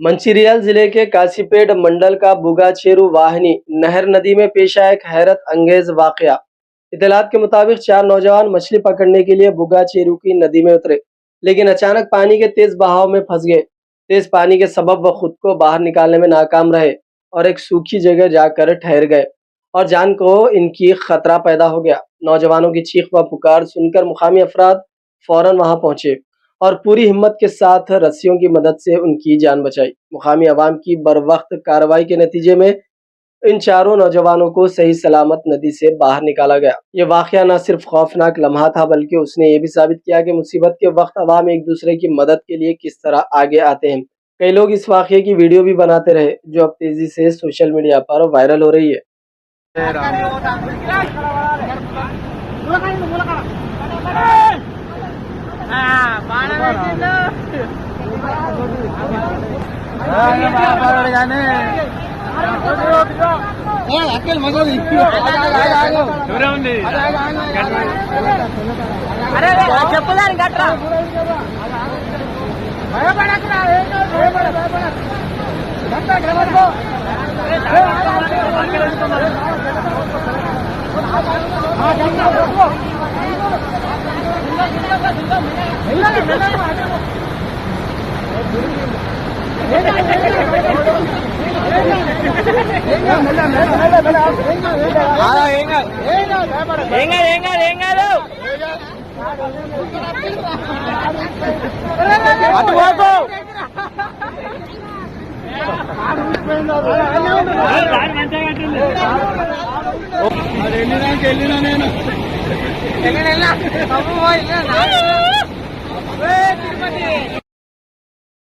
मंचिरियल जिले के काशीपेट मंडल का बुगाचेरू वाहिनी नहर नदी में पेश आया एक हैरत अंगेज वाकया। इतलात के मुताबिक 4 नौजवान मछली पकड़ने के लिए बुगाचेरू की नदी में उतरे, लेकिन अचानक पानी के तेज बहाव में फंस गए। तेज पानी के सबब वह खुद को बाहर निकालने में नाकाम रहे और एक सूखी जगह जाकर ठहर गए और जान को इनकी खतरा पैदा हो गया। नौजवानों की चीख व पुकार सुनकर मुकामी अफराद फौरन वहां पहुंचे और पूरी हिम्मत के साथ रस्सियों की मदद से उनकी जान बचाई। मुकामी अवाम की बरवक्त कार्रवाई के नतीजे में इन चारों नौजवानों को सही सलामत नदी से बाहर निकाला गया। ये वाकया न सिर्फ खौफनाक लम्हा था, बल्कि उसने ये भी साबित किया कि मुसीबत के वक्त अवाम एक दूसरे की मदद के लिए किस तरह आगे आते हैं। कई लोग इस वाकये की वीडियो भी बनाते रहे, जो अब तेजी से सोशल मीडिया पर वायरल हो रही है। వెళ్ళినా నేను